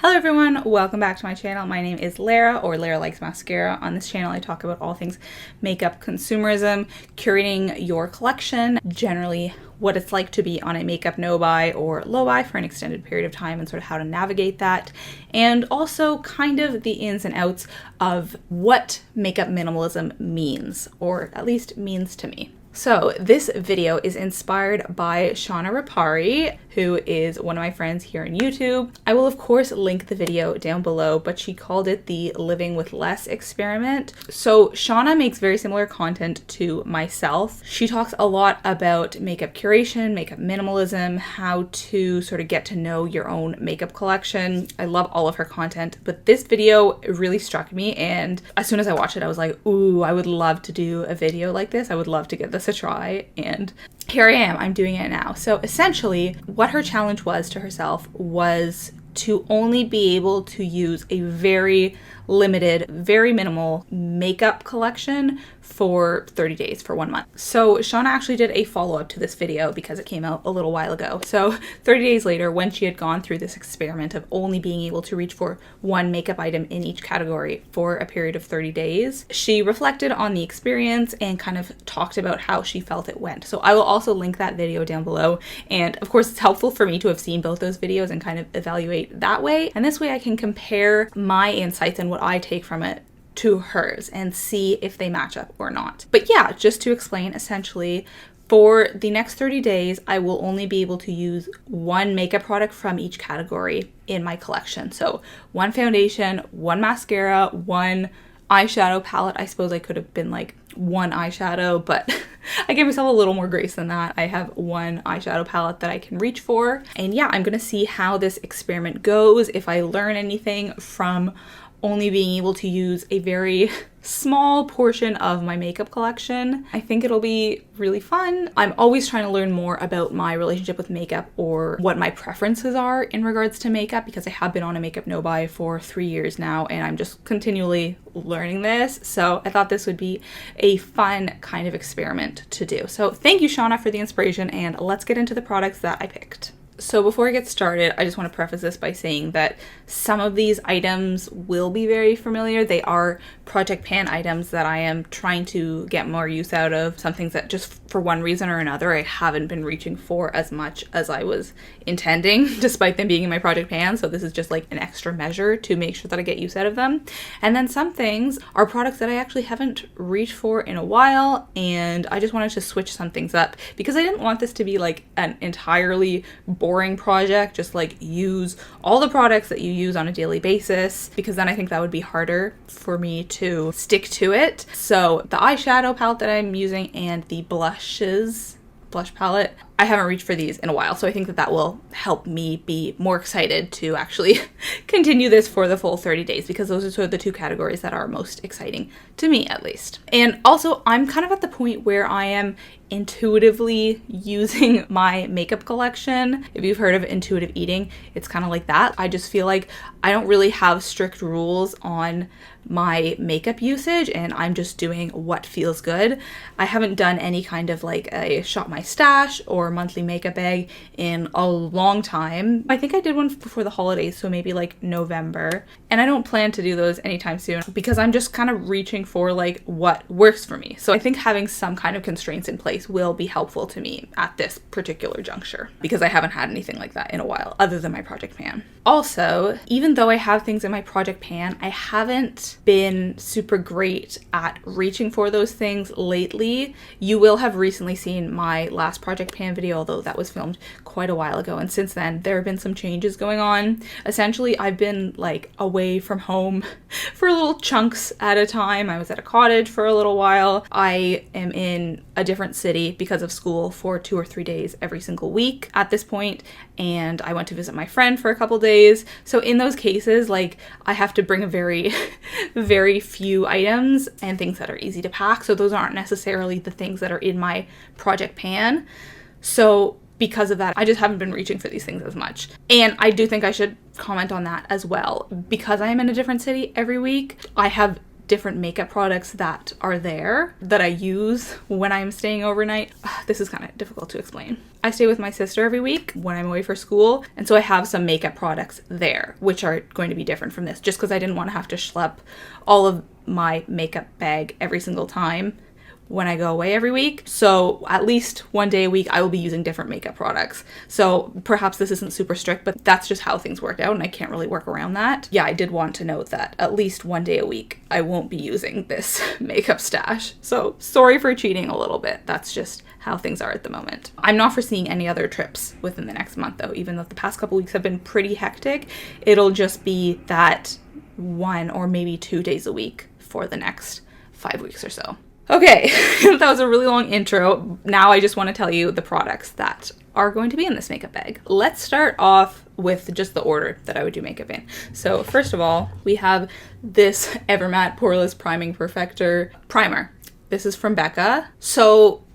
Hello everyone, welcome back to my channel. My name is Lara, or Lara Likes Mascara. On this channel I talk about all things makeup consumerism, curating your collection, generally what it's like to be on a makeup no-buy or low-buy for an extended period of time and sort of how to navigate that, and also kind of the ins and outs of what makeup minimalism means, or at least means to me. So this video is inspired by Shauna Rapari, who is one of my friends here on YouTube. I will of course link the video down below, but she called it the Living with Less experiment. So Shauna makes very similar content to myself. She talks a lot about makeup curation, makeup minimalism, how to sort of get to know your own makeup collection. I love all of her content, but this video really struck me, and as soon as I watched it, I was like, ooh, I would love to do a video like this. I would love to give this a try, and here I am, I'm doing it now. So essentially what her challenge was to herself was to only be able to use a very limited, very minimal makeup collection for 30 days, for 1 month. So Shauna actually did a follow-up to this video because it came out a little while ago. So 30 days later, when she had gone through this experiment of only being able to reach for one makeup item in each category for a period of 30 days, she reflected on the experience and kind of talked about how she felt it went. So I will also link that video down below. And of course, it's helpful for me to have seen both those videos and kind of evaluate that way. And this way I can compare my insights and what I take from it to hers and see if they match up or not. But yeah, just to explain, essentially, for the next 30 days, I will only be able to use one makeup product from each category in my collection. So one foundation, one mascara, one eyeshadow palette. I suppose I could have been like one eyeshadow, but I gave myself a little more grace than that. I have one eyeshadow palette that I can reach for. And yeah, I'm gonna see how this experiment goes, if I learn anything from only being able to use a very small portion of my makeup collection. I think it'll be really fun. I'm always trying to learn more about my relationship with makeup, or what my preferences are in regards to makeup, because I have been on a makeup no-buy for 3 years now and I'm just continually learning this. So I thought this would be a fun kind of experiment to do. So thank you, Shauna, for the inspiration, and let's get into the products that I picked. So before I get started, I just want to preface this by saying that some of these items will be very familiar. They are project pan items that I am trying to get more use out of. Some things that just for one reason or another, I haven't been reaching for as much as I was intending, despite them being in my project pan. So this is just like an extra measure to make sure that I get use out of them. And then some things are products that I actually haven't reached for in a while, and I just wanted to switch some things up because I didn't want this to be like an entirely boring project, just like use all the products that you use on a daily basis, because then I think that would be harder for me to stick to it. So the eyeshadow palette that I'm using and the blush palette, I haven't reached for these in a while, so I think that that will help me be more excited to actually continue this for the full 30 days, because those are sort of the two categories that are most exciting to me, at least. And also, I'm kind of at the point where I am intuitively using my makeup collection. If you've heard of intuitive eating, it's kind of like that. I just feel like I don't really have strict rules on my makeup usage, and I'm just doing what feels good. I haven't done any kind of like a shop my stash or monthly makeup bag in a long time. I think I did one before the holidays, so maybe like November, and I don't plan to do those anytime soon because I'm just kind of reaching for like what works for me. So I think having some kind of constraints in place will be helpful to me at this particular juncture, because I haven't had anything like that in a while other than my project pan. Also, even though I have things in my project pan, I haven't been super great at reaching for those things lately. You will have recently seen my last project pan video, although that was filmed quite a while ago, and since then there have been some changes going on. Essentially, I've been like away from home for little chunks at a time. I was at a cottage for a little while. I am in a different city because of school for 2 or 3 days every single week at this point, and I went to visit my friend for a couple days. So in those cases, like, I have to bring a very very few items and things that are easy to pack, so those aren't necessarily the things that are in my project pan. So because of that, I just haven't been reaching for these things as much. And I do think I should comment on that as well. Because I am in a different city every week, I have different makeup products that are there that I use when I'm staying overnight. This is kind of difficult to explain. I stay with my sister every week when I'm away for school, and so I have some makeup products there, which are going to be different from this, just because I didn't want to have to schlep all of my makeup bag every single time when I go away every week. So at least one day a week, I will be using different makeup products. So perhaps this isn't super strict, but that's just how things work out, and I can't really work around that. Yeah, I did want to note that at least one day a week, I won't be using this makeup stash. So sorry for cheating a little bit. That's just how things are at the moment. I'm not foreseeing any other trips within the next month though, even though the past couple weeks have been pretty hectic. It'll just be that 1 or maybe 2 days a week for the next 5 weeks or so. Okay, that was a really long intro. Now I just want to tell you the products that are going to be in this makeup bag. Let's start off with just the order that I would do makeup in. So first of all, we have this Evermatte Poreless Priming Perfector Primer. This is from Becca. So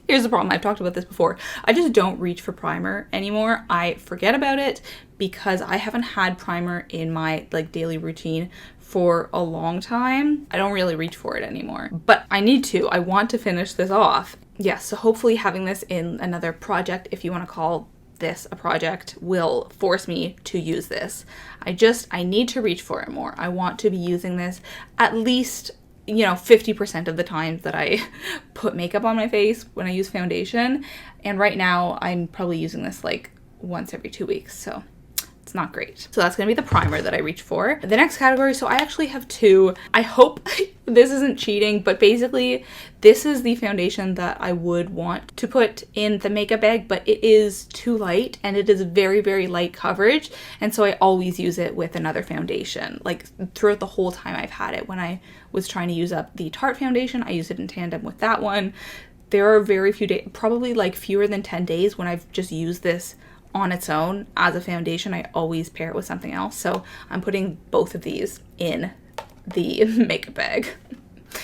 here's the problem. I've talked about this before. I just don't reach for primer anymore. I forget about it because I haven't had primer in my daily routine for a long time. I don't really reach for it anymore, but I need to. I want to finish this off. Yeah, so hopefully having this in another project, if you want to call this a project, will force me to use this. I need to reach for it more. I want to be using this at least 50% of the times that I put makeup on my face when I use foundation. And right now I'm probably using this once every 2 weeks. So it's not great. So that's going to be the primer that I reach for. The next category, so I actually have 2. I hope this isn't cheating, but basically this is the foundation that I would want to put in the makeup bag, but it is too light and it is very, very light coverage. And so I always use it with another foundation. Throughout the whole time I've had it, when I was trying to use up the Tarte foundation, I used it in tandem with that one. There are very few days, probably fewer than 10 days when I've just used this on its own as a foundation. I always pair it with something else. So I'm putting both of these in the makeup bag.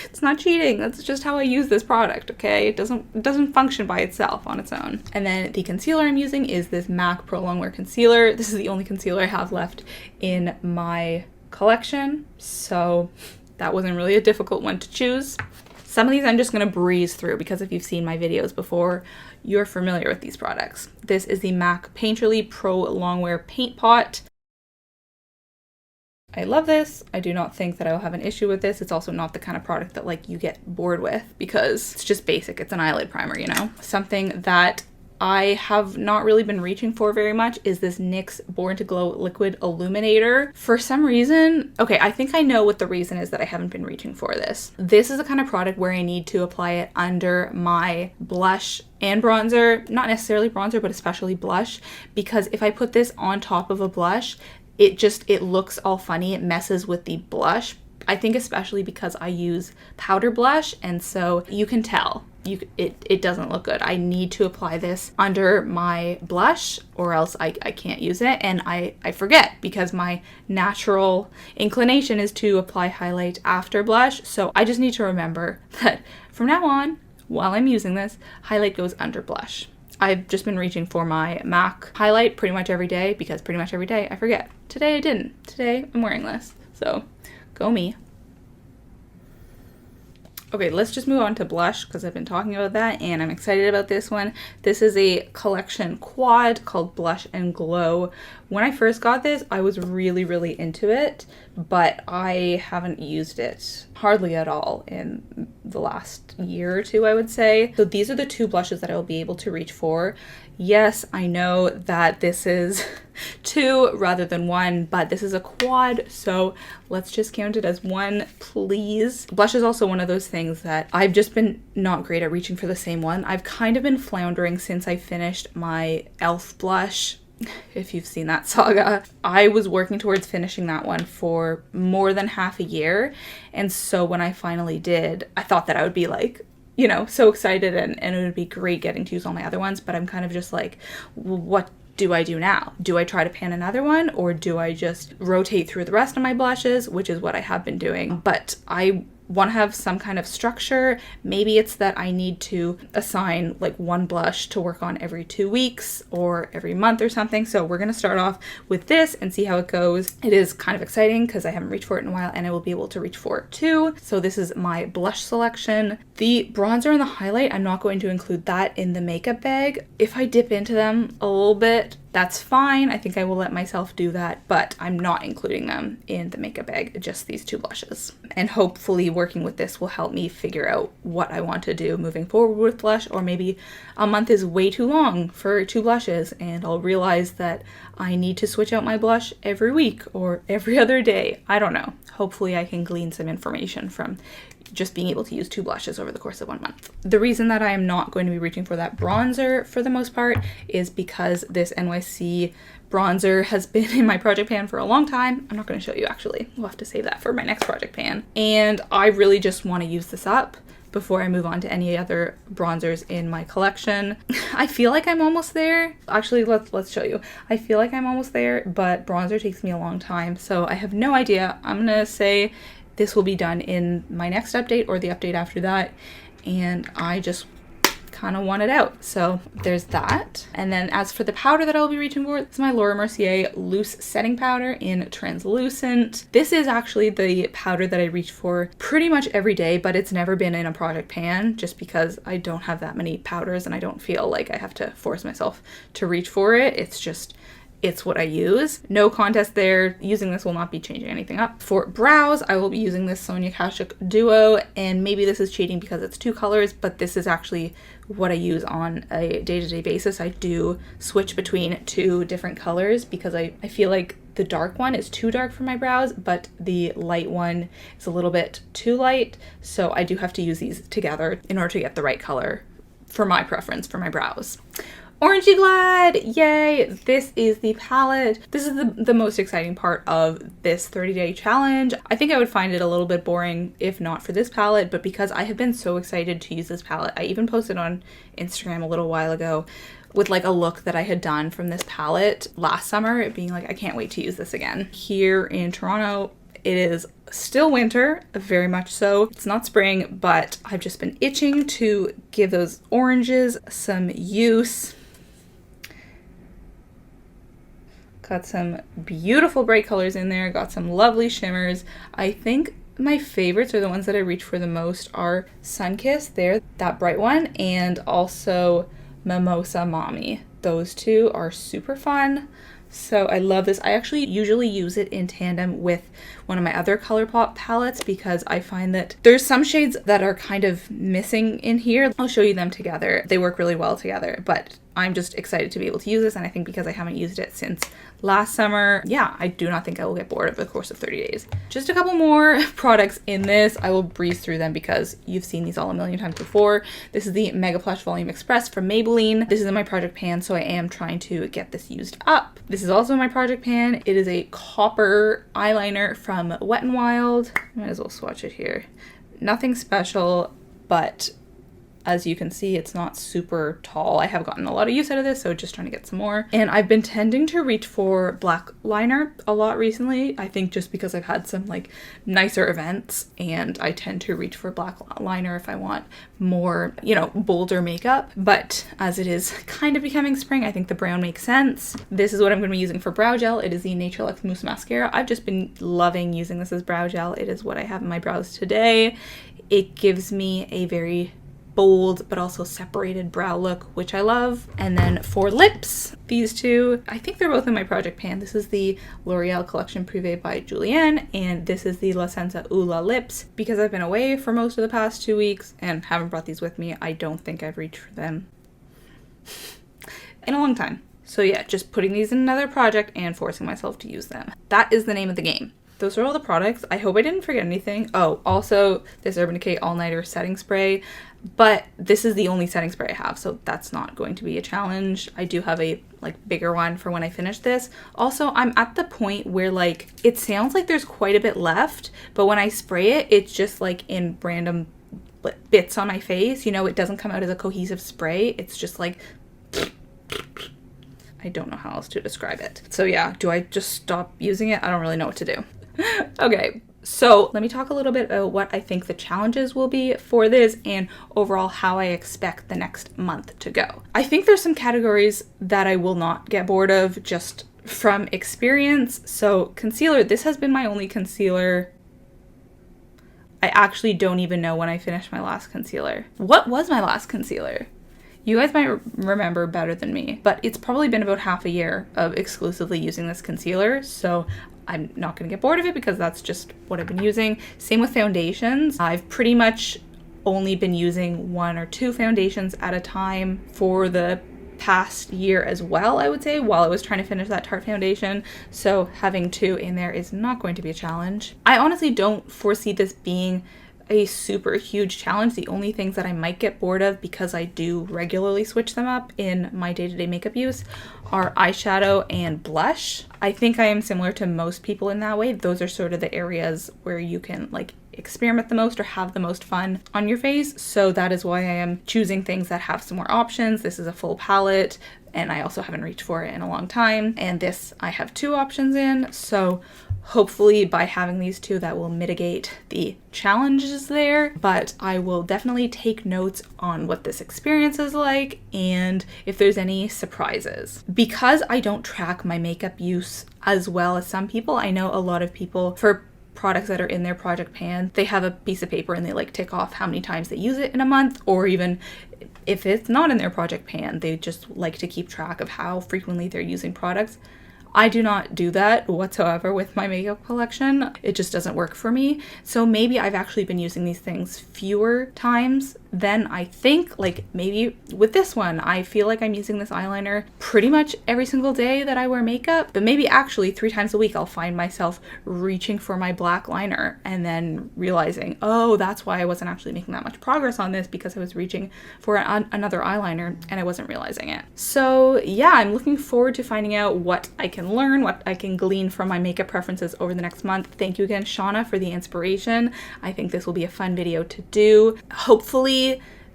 It's not cheating. That's just how I use this product, okay? It doesn't function by itself on its own. And then the concealer I'm using is this MAC Pro Longwear Concealer. This is the only concealer I have left in my collection. So that wasn't really a difficult one to choose. Some of these I'm just going to breeze through because if you've seen my videos before, you're familiar with these products. This is the MAC Painterly Pro Longwear Paint Pot. I love this. I do not think that I will have an issue with this. It's also not the kind of product that you get bored with because it's just basic. It's an eyelid primer, Something that I have not really been reaching for very much is this NYX Born to Glow Liquid Illuminator. For some reason, okay, I think I know what the reason is that I haven't been reaching for this. This is the kind of product where I need to apply it under my blush and bronzer, not necessarily bronzer, but especially blush, because if I put this on top of a blush, it looks all funny. It messes with the blush. I think especially because I use powder blush, and so you can tell it doesn't look good. I need to apply this under my blush or else I can't use it, and I forget because my natural inclination is to apply highlight after blush. So I just need to remember that from now on, while I'm using this, highlight goes under blush. I've just been reaching for my MAC highlight pretty much every day because pretty much every day I forget. Today I didn't. Today I'm wearing this. So go me. Okay, let's just move on to blush because I've been talking about that and I'm excited about this one. This is a collection quad called Blush and Glow. When I first got this, I was really, really into it, but I haven't used it hardly at all in the last year or two, I would say. So these are the 2 blushes that I will be able to reach for. Yes, I know that this is 2 rather than 1, but this is a quad, so let's just count it as 1, please. Blush is also one of those things that I've just been not great at reaching for the same one. I've kind of been floundering since I finished my e.l.f. blush. If you've seen that saga, I was working towards finishing that one for more than half a year, and so when I finally did, I thought that I would be so excited and it would be great getting to use all my other ones, but I'm kind of just what do I do now? Do I try to pan another one, or do I just rotate through the rest of my blushes, which is what I have been doing? But I want to have some kind of structure. Maybe it's that I need to assign like one blush to work on every 2 weeks or every month or something. So we're going to start off with this and see how it goes. It is kind of exciting because I haven't reached for it in a while and I will be able to reach for it too. So this is my blush selection. The bronzer and the highlight, I'm not going to include that in the makeup bag. If I dip into them a little bit, that's fine. I think I will let myself do that, but I'm not including them in the makeup bag, just these 2 blushes. And hopefully working with this will help me figure out what I want to do moving forward with blush, or maybe a month is way too long for 2 blushes and I'll realize that I need to switch out my blush every week or every other day. I don't know. Hopefully I can glean some information from just being able to use 2 blushes over the course of 1 month. The reason that I am not going to be reaching for that bronzer for the most part is because this NYC bronzer has been in my project pan for a long time. I'm not going to show you actually. We'll have to save that for my next project pan. And I really just want to use this up before I move on to any other bronzers in my collection. I feel like I'm almost there. Actually, let's show you. I feel like I'm almost there, but bronzer takes me a long time, so I have no idea. I'm gonna say this will be done in my next update or the update after that, and I just kind of want it out. So there's that. And then as for the powder that I'll be reaching for, it's my Laura Mercier loose setting powder in translucent. This is actually the powder that I reach for pretty much every day, but it's never been in a project pan just because I don't have that many powders and I don't feel like I have to force myself to reach for it. It's what I use. No contest there. Using this will not be changing anything up. For brows, I will be using this Sonia Kashuk Duo, and maybe this is cheating because it's 2 colors, but this is actually what I use on a day-to-day basis. I do switch between 2 different colors because I feel like the dark one is too dark for my brows, but the light one is a little bit too light, so I do have to use these together in order to get the right color for my preference for my brows. Orangey Glad! Yay! This is the palette. This is the most exciting part of this 30-day challenge. I think I would find it a little bit boring if not for this palette, but because I have been so excited to use this palette, I even posted on Instagram a little while ago with like a look that I had done from this palette last summer, it being like, I can't wait to use this again. Here in Toronto, it is still winter, very much so. It's not spring, but I've just been itching to give those oranges some use. Got some beautiful bright colors in there, got some lovely shimmers. I think my favorites, or the ones that I reach for the most, are Sunkissed, there, that bright one, and also Mimosa Mommy. Those 2 are super fun. So I love this. I actually usually use it in tandem with one of my other ColourPop palettes because I find that there's some shades that are kind of missing in here. I'll show you them together. They work really well together, but I'm just excited to be able to use this, and I think because I haven't used it since last summer, yeah, I do not think I will get bored over the course of 30 days. Just a couple more products in this. I will breeze through them because you've seen these all a million times before. This is the Mega Plush Volume Express from Maybelline. This is in my project pan, so I am trying to get this used up. This is also in my project pan. It is a copper eyeliner from Wet n Wild. I might as well swatch it here. Nothing special, but as you can see, it's not super tall. I have gotten a lot of use out of this, so just trying to get some more. And I've been tending to reach for black liner a lot recently. I think just because I've had some like nicer events, and I tend to reach for black liner if I want more, you know, bolder makeup. But as it is kind of becoming spring, I think the brown makes sense. This is what I'm going to be using for brow gel. It is the Nature Luxe Mousse Mascara. I've just been loving using this as brow gel. It is what I have in my brows today. It gives me a very bold but also separated brow look, which I love. And then for lips, these 2, I think they're both in my project pan. This is the L'Oreal Collection Privé by Julienne, and this is the La Senza Ula lips. Because I've been away for most of the past 2 weeks and haven't brought these with me, I don't think I've reached for them in a long time. So yeah, just putting these in another project and forcing myself to use them. That is the name of the game. Those are all the products. I hope I didn't forget anything. Oh, also this Urban Decay All Nighter setting spray, but this is the only setting spray I have, so that's not going to be a challenge. I do have a like bigger one for when I finish this. Also, I'm at the point where like it sounds like there's quite a bit left, but when I spray it, it's just like in random bits on my face. You know, it doesn't come out as a cohesive spray. It's just like, I don't know how else to describe it. So yeah, do I just stop using it? I don't really know what to do. Okay, So let me talk a little bit about what I think the challenges will be for this and overall how I expect the next month to go. I think there's some categories that I will not get bored of just from experience. So concealer, this has been my only concealer. I actually don't even know when I finished my last concealer. What was my last concealer? You guys might remember better than me, but it's probably been about half a year of exclusively using this concealer. So I'm not going to get bored of it because that's just what I've been using. Same with foundations. I've pretty much only been using 1 or 2 foundations at a time for the past year as well, I would say, while I was trying to finish that Tarte foundation. So having 2 in there is not going to be a challenge. I honestly don't foresee this being a super huge challenge. The only things that I might get bored of, because I do regularly switch them up in my day-to-day makeup use, are eyeshadow and blush. I think I am similar to most people in that way. Those are sort of the areas where you can like experiment the most or have the most fun on your face. So that is why I am choosing things that have some more options. This is a full palette and I also haven't reached for it in a long time. And this I have 2 options in. So hopefully by having these 2, that will mitigate the challenges there. But I will definitely take notes on what this experience is like and if there's any surprises. Because I don't track my makeup use as well as some people, I know a lot of people, for products that are in their project pan, they have a piece of paper and they like tick off how many times they use it in a month, or even if it's not in their project pan, they just like to keep track of how frequently they're using products. I do not do that whatsoever with my makeup collection. It just doesn't work for me. So maybe I've actually been using these things fewer times than I think. Like maybe with this one, I feel like I'm using this eyeliner pretty much every single day that I wear makeup, but maybe actually 3 times a week I'll find myself reaching for my black liner and then realizing, oh, that's why I wasn't actually making that much progress on this, because I was reaching for another eyeliner and I wasn't realizing it. So yeah, I'm looking forward to finding out what I can learn, what I can glean from my makeup preferences over the next month. Thank you again, Shauna, for the inspiration. I think this will be a fun video to do. Hopefully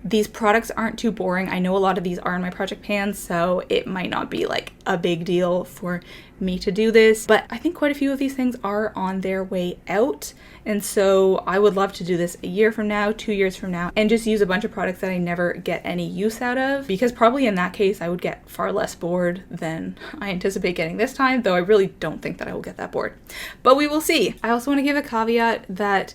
these products aren't too boring. I know a lot of these are in my project pans, so it might not be like a big deal for me to do this, but I think quite a few of these things are on their way out. And so I would love to do this a year from now, 2 years from now, and just use a bunch of products that I never get any use out of, because probably in that case I would get far less bored than I anticipate getting this time, though I really don't think that I will get that bored. But we will see. I also want to give a caveat that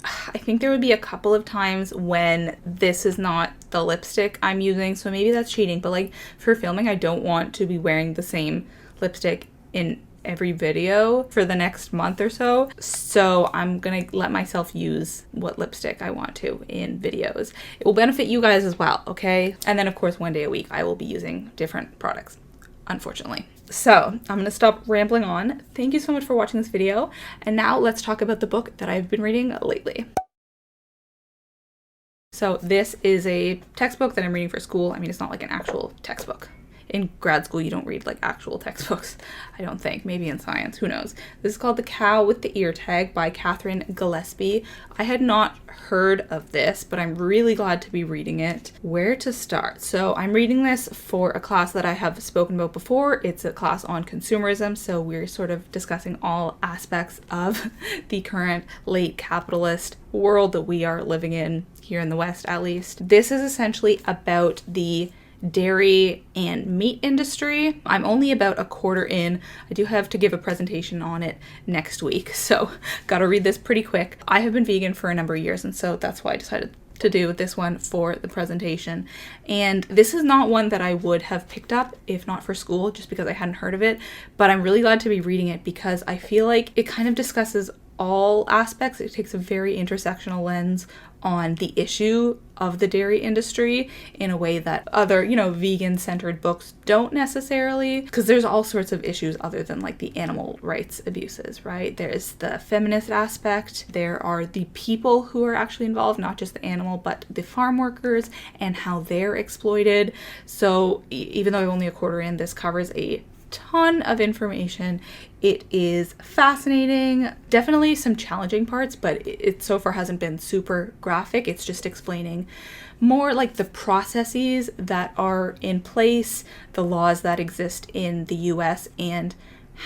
I think there would be a couple of times when this is not the lipstick I'm using, so maybe that's cheating, but like for filming, I don't want to be wearing the same lipstick in every video for the next month or so. So I'm gonna let myself use what lipstick I want to in videos. It will benefit you guys as well, okay? And then of course, 1 day a week, I will be using different products, unfortunately. So I'm gonna stop rambling on. Thank you so much for watching this video. And now let's talk about the book that I've been reading lately. So this is a textbook that I'm reading for school. I mean, it's not like an actual textbook. In grad school, you don't read like actual textbooks, I don't think. Maybe in science, who knows. This is called The Cow with the Ear Tag by Catherine Gillespie. I had not heard of this, but I'm really glad to be reading it. Where to start? So I'm reading this for a class that I have spoken about before. It's a class on consumerism, so we're sort of discussing all aspects of the current late capitalist world that we are living in, here in the West at least. This is essentially about the dairy and meat industry. I'm only about a quarter in. I do have to give a presentation on it next week, so gotta read this pretty quick. I have been vegan for a number of years, and so that's why I decided to do this one for the presentation. And this is not one that I would have picked up if not for school, just because I hadn't heard of it, but I'm really glad to be reading it because I feel like it kind of discusses all aspects. It takes a very intersectional lens on the issue of the dairy industry in a way that other, vegan-centered books don't necessarily, because there's all sorts of issues other than like the animal rights abuses, right? There's the feminist aspect, there are the people who are actually involved, not just the animal, but the farm workers and how they're exploited. So even though I'm only a quarter in, this covers a ton of information. It is fascinating. Definitely some challenging parts, but it so far hasn't been super graphic. It's just explaining more like the processes that are in place, the laws that exist in the US, and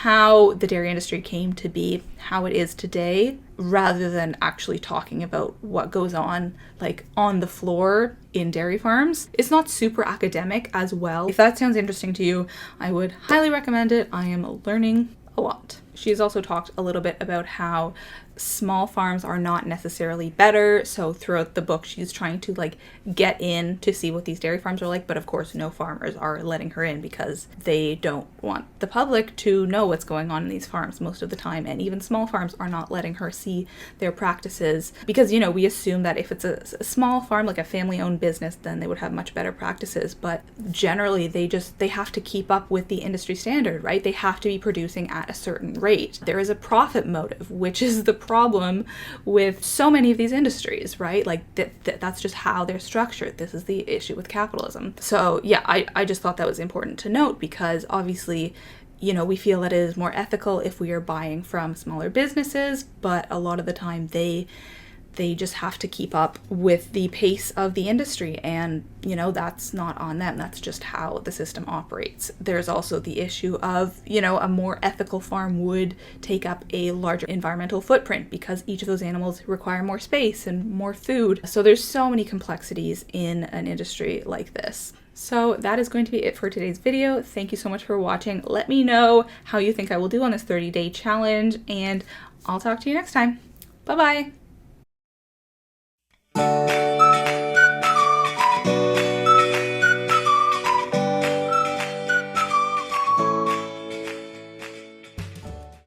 how the dairy industry came to be how it is today, rather than actually talking about what goes on like on the floor in dairy farms. It's not super academic as well. If that sounds interesting to you, I would highly recommend it. I am learning a lot. She's also talked a little bit about how small farms are not necessarily better. So throughout the book, she's trying to like get in to see what these dairy farms are like. But of course, no farmers are letting her in because they don't want the public to know what's going on in these farms most of the time. And even small farms are not letting her see their practices because, you know, we assume that if it's a small farm, like a family owned business, then they would have much better practices. But generally they have to keep up with the industry standard, right? They have to be producing at a certain rate. There is a profit motive, which is the problem with so many of these industries, right? Like that's just how they're structured. This is the issue with capitalism. So yeah, I just thought that was important to note because obviously, you know, we feel that it is more ethical if we are buying from smaller businesses, but a lot of the time they just have to keep up with the pace of the industry, and you know, that's not on them. That's just how the system operates. There's also the issue of, you know, a more ethical farm would take up a larger environmental footprint because each of those animals require more space and more food. So there's so many complexities in an industry like this. So that is going to be it for today's video. Thank you so much for watching. Let me know how you think I will do on this 30-day challenge, and I'll talk to you next time. Bye-bye.